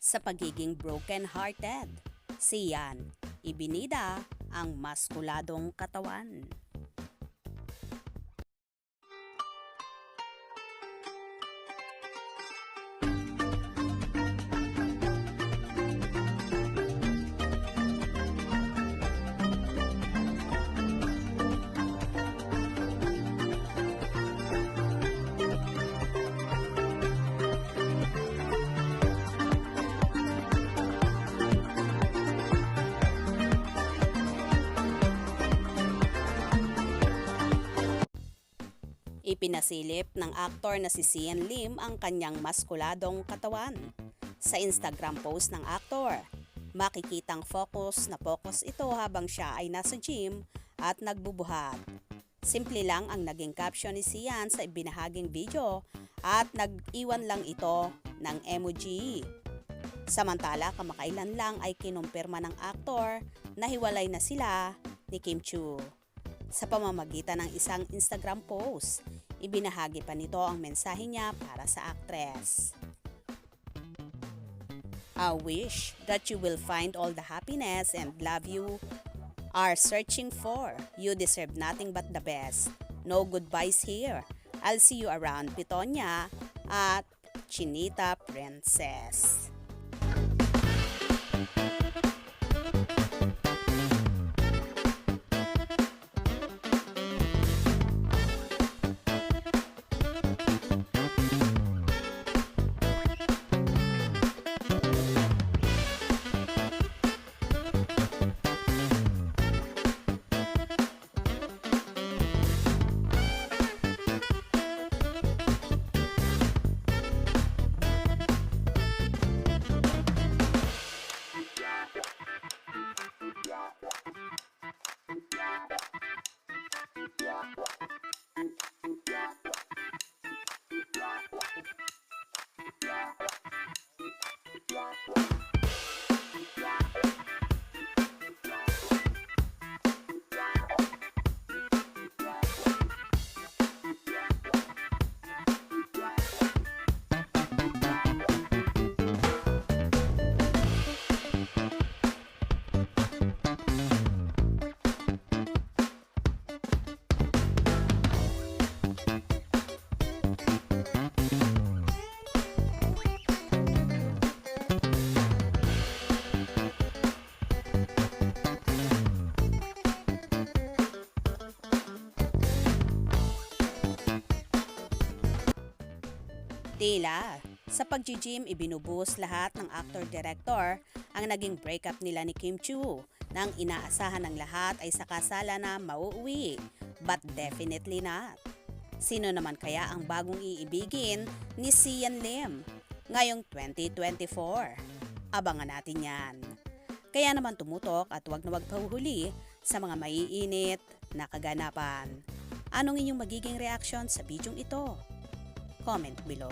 sa pagiging broken-hearted. Si Yan, ibinida ang maskuladong katawan. Ipinasilip ng aktor na si Sian Lim ang kanyang maskuladong katawan. Sa Instagram post ng aktor, makikitang focus ito habang siya ay nasa gym at nagbubuhat. Simple lang ang naging caption ni Sian sa ibinahaging video at nag-iwan lang ito ng emoji. Samantala, kamakailan lang ay kinumpirma ng aktor na hiwalay na sila ni Kim Chiu. Sa pamamagitan ng isang Instagram post, ibinahagi pa nito ang mensahe niya para sa actress. I wish that you will find all the happiness and love you are searching for. You deserve nothing but the best. No goodbyes here. I'll see you around Pitonia at Chinita Princess. Tila, sa pag-gym ibinubuhos lahat ng actor-director ang naging breakup nila ni Kim Chiu nang inaasahan ng lahat ay sa kasala na mauuwi, but definitely not. Sino naman kaya ang bagong iibigin ni Sian Lim ngayong 2024? Abangan natin yan. Kaya naman tumutok at huwag na huwag pahuhuli sa mga maiinit na kaganapan. Anong inyong magiging reaksyon sa bidyong ito? Comment below.